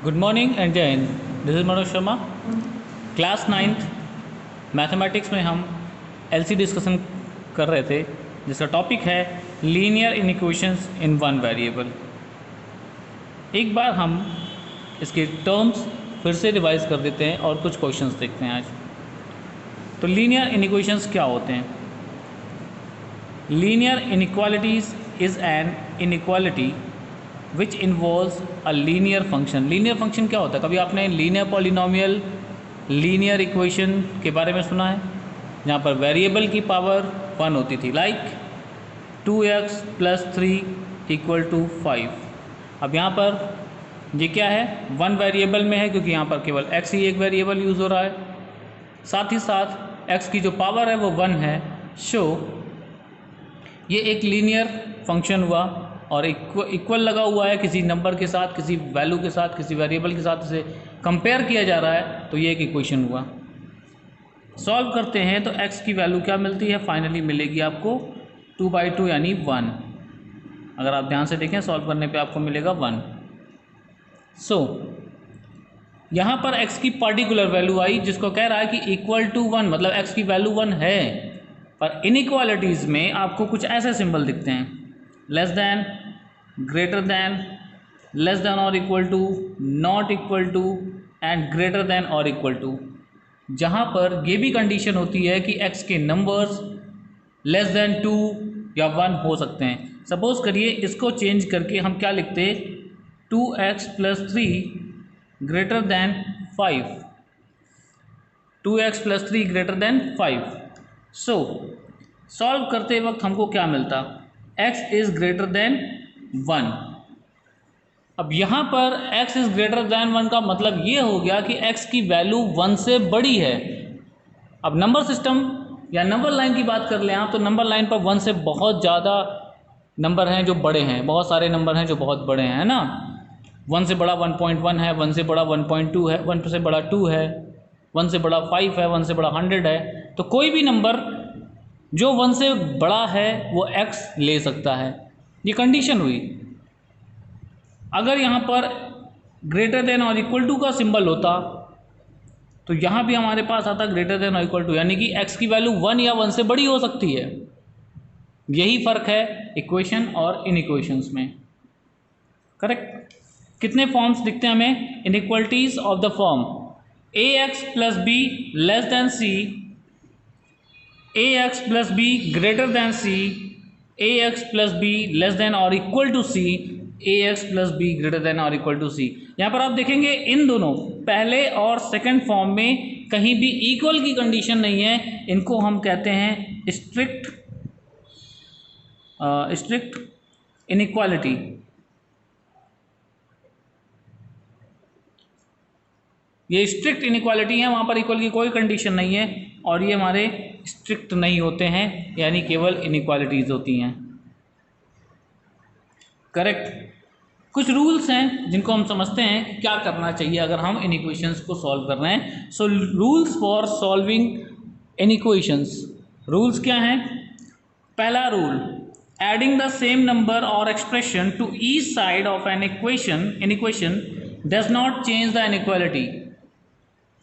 Good morning and जय Hind. This is Manoj Sharma. Class 9th mathematics में हम एलसी डिस्कशन कर रहे थे, जिसका टॉपिक है लीनियर इनइक्वेशंस इन वन वेरिएबल। एक बार हम इसके टर्म्स फिर से रिवाइज कर देते हैं और कुछ क्वेश्चंस देखते हैं आज। तो लीनियर इनइक्वेशंस क्या होते हैं? Linear inequalities is an inequality which involves a linear function. Linear function क्या होता है? कभी आपने लीनियर पॉलिनोमियल, लीनियर इक्वेशन के बारे में सुना है, जहाँ पर वेरिएबल की पावर 1 होती थी, लाइक 2x + 3 = 5। अब यहाँ पर ये क्या है? 1 वेरिएबल में है, क्योंकि यहाँ पर केवल x ही एक वेरिएबल यूज़ हो रहा है। साथ ही साथ x की जो पावर है वो 1 है। सो ये एक लीनियर फंक्शन हुआ और इक्वल लगा हुआ है किसी नंबर के साथ, किसी वैल्यू के साथ, किसी वेरिएबल के साथ इसे कंपेयर किया जा रहा है, तो ये एक इक्वेशन हुआ। सॉल्व करते हैं तो x की वैल्यू क्या मिलती है? फाइनली मिलेगी आपको 2/2 यानी 1। अगर आप ध्यान से देखें सॉल्व करने पे आपको मिलेगा 1। सो यहाँ पर x की पर्टिकुलर वैल्यू आई, जिसको कह रहा है कि =1, मतलब x की वैल्यू 1 है। पर इनइक्वालिटीज़ में आपको कुछ ऐसे सिंबल दिखते हैं, less than, greater than, less than और equal to, not equal to and greater than और इक्वल टू। जहाँ पर ये भी कंडीशन होती है कि x के नंबर्स लेस देन 2 या 1 हो सकते हैं। सपोज करिए इसको चेंज करके हम क्या लिखते, 2x + 3 greater than 5, 2x + 3 greater than 5। सो सॉल्व करते वक्त हमको क्या मिलता? x is greater than 1। अब यहाँ पर x इज़ ग्रेटर देन 1 का मतलब ये हो गया कि x की वैल्यू 1 से बड़ी है। अब नंबर सिस्टम या नंबर लाइन की बात कर लें आप, तो नंबर लाइन पर 1 से बहुत ज़्यादा नंबर हैं जो बड़े हैं, बहुत सारे नंबर हैं जो बहुत बड़े हैं, है ना। 1 से बड़ा 1.1 है, 1 से बड़ा 1.2 है, 1 से बड़ा 2 है, 1 से बड़ा 5 है, 1 से बड़ा 100 है। तो कोई भी नंबर जो 1 से बड़ा है वो x ले सकता है। ये कंडीशन हुई। अगर यहाँ पर ग्रेटर देन और इक्वल टू का सिंबल होता तो यहाँ भी हमारे पास आता ग्रेटर देन और इक्वल टू, यानी कि x की वैल्यू 1 या 1 से बड़ी हो सकती है। यही फ़र्क है इक्वेशन और इनइक्वेशंस में। करेक्ट। कितने फॉर्म्स दिखते हैं हमें? Inequalities of the form ax + b less than c, ax + b greater than c, ax + b less than और equal to c, ax + b greater than और इक्वल टू c। यहाँ पर आप देखेंगे इन दोनों पहले और सेकंड फॉर्म में कहीं भी इक्वल की कंडीशन नहीं है। इनको हम कहते हैं स्ट्रिक्ट इनइक्वालिटी। ये स्ट्रिक्ट इनइक्वालिटी है, वहाँ पर इक्वल की कोई कंडीशन नहीं है और ये हमारे स्ट्रिक्ट नहीं होते हैं, यानी केवल इनइक्वालिटीज़ होती हैं। करेक्ट। कुछ रूल्स हैं जिनको हम समझते हैं कि क्या करना चाहिए अगर हम इनइक्वेशंस को सॉल्व कर रहे हैं। So rules for solving inequations. Rules क्या हैं? पहला rule, adding the same number और expression to each side of an equation does not change the inequality.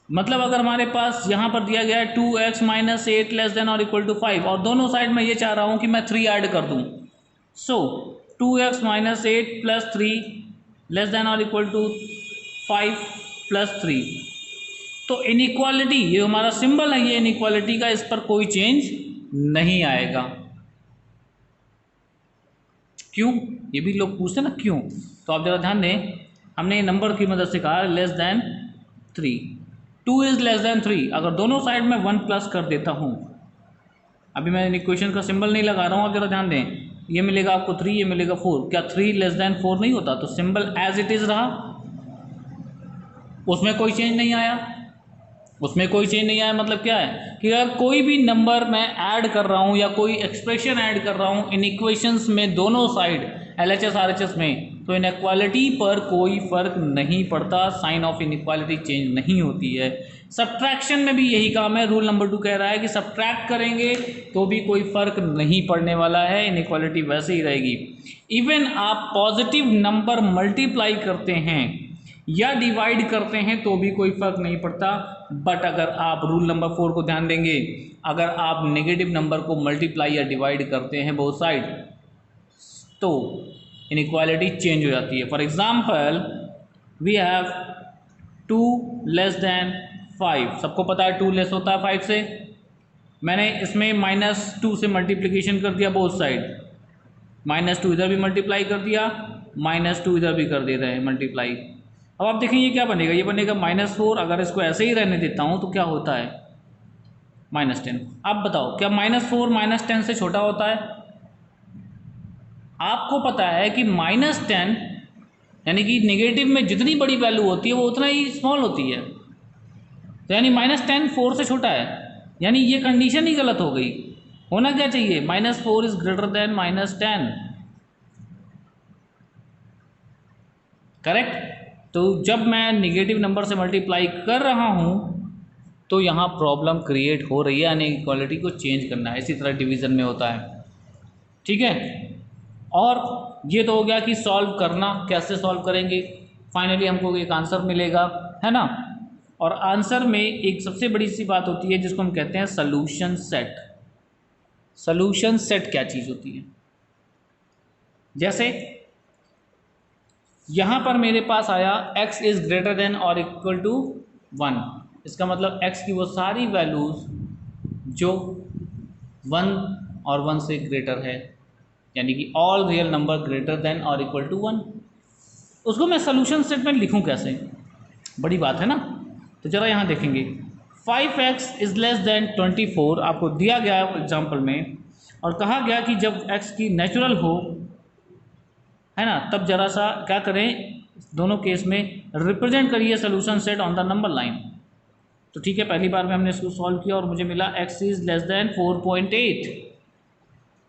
मतलब अगर हमारे पास यहाँ पर दिया गया है 2x - 8 लेस देन और इक्वल टू 5 और दोनों साइड में ये चाह रहा हूँ कि मैं 3 ऐड कर दूँ। सो 2x - 8 + 3 लेस देन और इक्वल टू 5 + 3। तो इनइक्वालिटी, ये हमारा सिंबल है, ये इनइक्वालिटी का, इस पर कोई चेंज नहीं आएगा। क्यों? ये भी लोग पूछते हैं ना क्यों, तो आप ज़रा ध्यान दें। हमने ये नंबर की मदद से कहा less than 3, 2 is less than 3। अगर दोनों साइड में 1 प्लस कर देता हूँ, अभी मैं इक्वेशन का सिंबल नहीं लगा रहा हूँ, आप जरा ध्यान दें। ये मिलेगा आपको 3, ये मिलेगा 4। क्या 3 लेस देन 4 नहीं होता? तो सिंबल एज इट इज़ रहा, उसमें कोई चेंज नहीं आया। उसमें कोई चेंज नहीं आया मतलब क्या है कि अगर कोई भी नंबर मैं ऐड कर रहा हूँ या कोई एक्सप्रेशन ऐड कर रहा हूँ इन इक्वेशंस में, दोनों साइड LHS RHS में, तो इनइक्वालिटी पर कोई फ़र्क नहीं पड़ता, साइन ऑफ इनइक्वालिटी चेंज नहीं होती है। सब्ट्रैक्शन में भी यही काम है। रूल नंबर 2 कह रहा है कि सब्ट्रैक्ट करेंगे तो भी कोई फ़र्क नहीं पड़ने वाला है, इनइक्वालिटी वैसे ही रहेगी। इवन आप पॉजिटिव नंबर मल्टीप्लाई करते हैं या डिवाइड करते हैं तो भी कोई फर्क नहीं पड़ता। बट अगर आप रूल नंबर 4 को ध्यान देंगे, अगर आप नेगेटिव नंबर को मल्टीप्लाई या डिवाइड करते हैं बोथ साइड तो इनइक्वालिटी चेंज हो जाती है। For example we have 2 less than 5, सबको पता है 2 लेस होता है 5 से। मैंने इसमें -2 से मल्टीप्लिकेशन कर दिया बोथ साइड, -2 इधर भी मल्टीप्लाई कर दिया, -2 इधर भी कर दे रहे हैं मल्टीप्लाई। अब आप देखें ये क्या बनेगा, ये बनेगा -4। अगर इसको ऐसे ही रहने देता हूँ तो क्या होता है -10। अब बताओ क्या -4 -10 से छोटा होता है? आपको पता है कि -10 यानी कि नेगेटिव में जितनी बड़ी वैल्यू होती है वो उतना ही स्मॉल होती है, तो यानी -10 4 से छोटा है, यानी ये कंडीशन ही गलत हो गई। होना क्या चाहिए, -4 इज ग्रेटर देन -10, करेक्ट। तो जब मैं नेगेटिव नंबर से मल्टीप्लाई कर रहा हूँ तो यहाँ प्रॉब्लम क्रिएट हो रही है, इनइक्वालिटी को चेंज करना है। इसी तरह डिवीज़न में होता है, ठीक है। और ये तो हो गया कि सॉल्व करना, कैसे सॉल्व करेंगे। फाइनली हमको एक आंसर मिलेगा, है ना। और आंसर में एक सबसे बड़ी सी बात होती है जिसको हम कहते हैं सॉल्यूशन सेट। सॉल्यूशन सेट क्या चीज़ होती है, जैसे यहाँ पर मेरे पास आया x इज़ ग्रेटर देन और इक्वल टू 1, इसका मतलब x की वो सारी वैल्यूज़ जो 1 और 1 से ग्रेटर है, यानी कि all real number greater than और इक्वल टू 1। उसको मैं सोल्यूशन सेट में लिखूँ कैसे, बड़ी बात है ना। तो ज़रा यहाँ देखेंगे 5x इज़ लेस देन 24 आपको दिया गया एग्जाम्पल में, और कहा गया कि जब x की नेचुरल हो, है ना, तब जरा सा क्या करें, दोनों केस में रिप्रेजेंट करिए solution set on the number line. तो ठीक है, पहली बार में हमने इसको सॉल्व किया और मुझे मिला x is less than 4.8।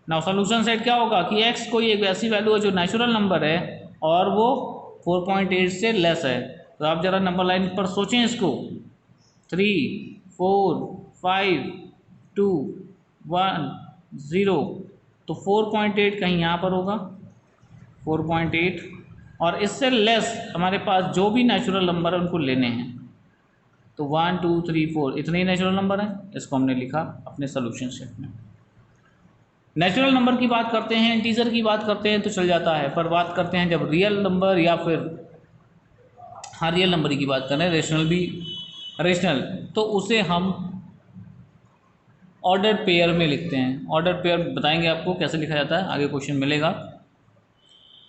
Now solution set क्या होगा कि x कोई एक ऐसी वैल्यू है जो नेचुरल नंबर है और वो 4.8 से लेस है। तो आप ज़रा नंबर लाइन पर सोचें इसको, 3 4 5 2 1 0, तो 4.8 कहीं यहाँ पर होगा 4.8, और इससे लेस हमारे पास जो भी नेचुरल नंबर है उनको लेने हैं। तो 1 2 3 4 इतने ही नेचुरल नंबर हैं, इसको हमने लिखा अपने सोल्यूशन सेट में। नेचुरल नंबर की बात करते हैं, इंटीजर की बात करते हैं तो चल जाता है, पर बात करते हैं जब रियल नंबर या फिर हाँ रियल नंबर की बात करें, रेशनल, तो उसे हम ऑर्डर पेयर में लिखते हैं। ऑर्डर पेयर बताएंगे आपको कैसे लिखा जाता है, आगे क्वेश्चन मिलेगा।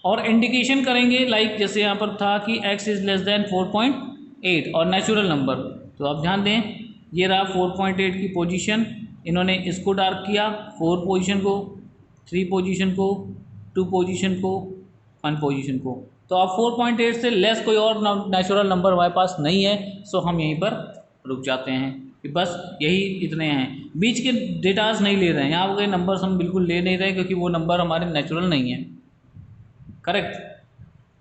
और इंडिकेशन करेंगे लाइक जैसे यहाँ पर था कि x इज़ लेस देन 4.8 और नेचुरल नंबर, तो आप ध्यान दें ये रहा 4.8 की पोजीशन, इन्होंने इसको डार्क किया 4 पोजीशन को, 3 पोजीशन को, 2 पोजीशन को, 1 पोजीशन को। तो अब 4.8 से लेस कोई और नेचुरल नंबर हमारे पास नहीं है, सो हम यहीं पर रुक जाते हैं कि बस यही इतने हैं। बीच के डेटाज नहीं ले रहे हैं, यहाँ के नंबर्स हम बिल्कुल ले नहीं रहे क्योंकि वो नंबर हमारे नेचुरल नहीं है, करेक्ट।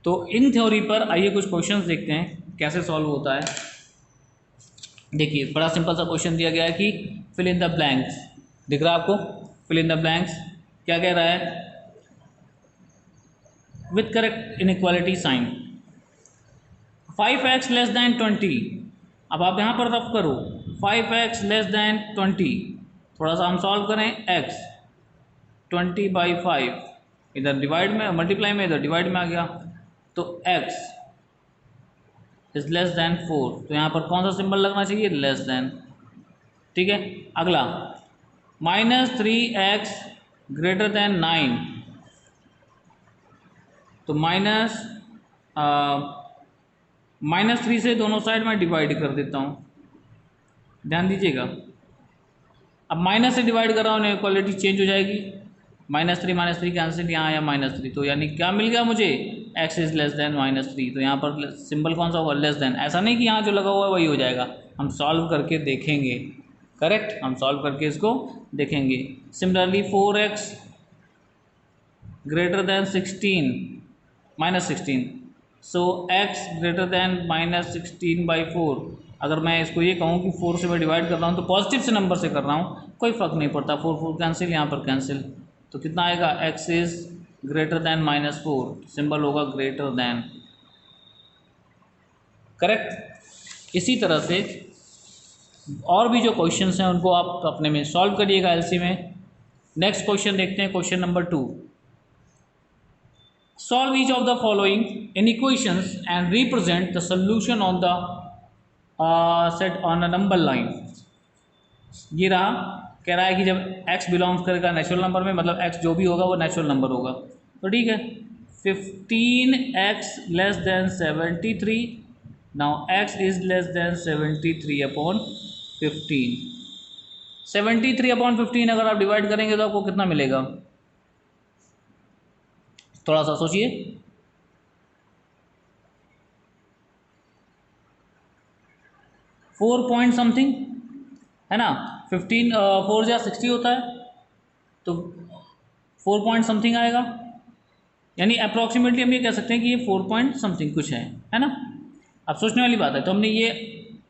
तो इन थ्योरी पर आइए कुछ क्वेश्चंस देखते हैं कैसे सॉल्व होता है। देखिए बड़ा सिंपल सा क्वेश्चन दिया गया है कि फिल इन द ब्लैंक्स, दिख रहा है आपको, फिल इन द ब्लैंक्स क्या कह रहा है, with correct inequality sign. 5x less than 20, अब आप यहाँ पर रफ करो 5x लेस दैन 20, थोड़ा सा हम सॉल्व करें x 20/5, इधर डिवाइड में मल्टीप्लाई में, इधर डिवाइड में आ गया, तो x इज लेस दैन 4, तो यहाँ पर कौन सा सिंबल लगना चाहिए, लेस दैन, ठीक है। अगला -3x ग्रेटर दैन 9, तो -3 से दोनों साइड में डिवाइड कर देता हूँ, ध्यान दीजिएगा। अब माइनस से डिवाइड कर रहा हूँ, इक्वालिटी चेंज हो जाएगी, -3 कैंसिल, यहाँ आया -3, तो यानी क्या मिल गया मुझे, x इज़ लेस दैन -3, तो यहाँ पर सिंबल कौन सा होगा, लेस दैन। ऐसा नहीं कि यहाँ जो लगा हुआ है वही हो जाएगा, हम सॉल्व करके देखेंगे, करेक्ट, हम सॉल्व करके इसको देखेंगे। सिमिलरली 4x ग्रेटर दैन -16, सो x ग्रेटर दैन -16/4। अगर मैं इसको ये कहूँ कि 4 से मैं डिवाइड कर रहा हूँ तो पॉजिटिव से नंबर से कर रहा हूँ, कोई फ़र्क नहीं पड़ता, 4 कैंसिल, यहाँ पर कैंसिल, तो कितना आएगा, x is greater than -4, symbol होगा ग्रेटर दैन, करेक्ट। इसी तरह से और भी जो क्वेश्चंस हैं उनको आप अपने में सॉल्व करिएगा एलसी में। नेक्स्ट क्वेश्चन देखते हैं, question number 2। Solve each of the following in equations and represent the solution on the set on a number line. ये रहा, कह रहा है कि जब x बिलोंग्स करेगा नेचुरल नंबर में, मतलब x जो भी होगा वो नेचुरल नंबर होगा, तो ठीक है। 15x less than 73, now x is less than 73 upon 15। 73 upon 15 अगर आप डिवाइड करेंगे तो आपको कितना मिलेगा, थोड़ा सा सोचिए। 4 पॉइंट समथिंग है ना। 15 4 या 60 होता है, तो 4 पॉइंट समथिंग आएगा, यानी अप्रॉक्सीमेटली हम ये कह सकते हैं कि ये 4 पॉइंट समथिंग कुछ है ना। अब सोचने वाली बात है, तो हमने ये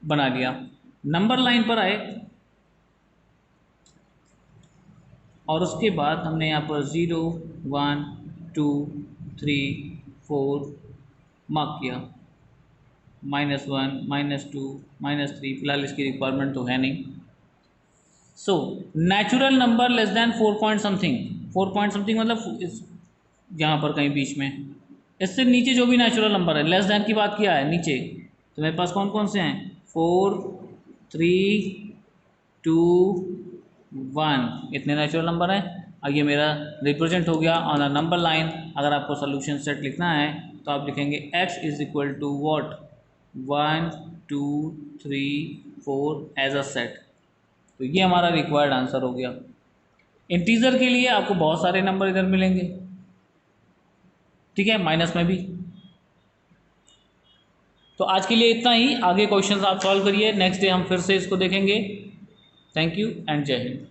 बना लिया, नंबर लाइन पर आए और उसके बाद हमने यहाँ पर 0 1 2 3 4 मार्क किया, -1 -2 -3, फिलहाल इसकी रिक्वायरमेंट तो है नहीं। So natural number less than 4 point something, 4 point something मतलब यहाँ पर कहीं बीच में, इससे नीचे जो भी नेचुरल नंबर है, लेस देन की बात किया है नीचे, तो मेरे पास कौन कौन से हैं, 4 3 2 1, इतने नेचुरल नंबर हैं। और ये मेरा रिप्रेजेंट हो गया ऑन अ नंबर लाइन। अगर आपको सोल्यूशन सेट लिखना है तो आप लिखेंगे x is equal to what, 1 2 3 4 as a set. तो ये हमारा रिक्वायर्ड आंसर हो गया। इंटीजर के लिए आपको बहुत सारे नंबर इधर मिलेंगे, ठीक है, माइनस में भी। तो आज के लिए इतना ही, आगे क्वेश्चंस आप सॉल्व करिए, नेक्स्ट डे हम फिर से इसको देखेंगे। थैंक यू एंड जय हिंद।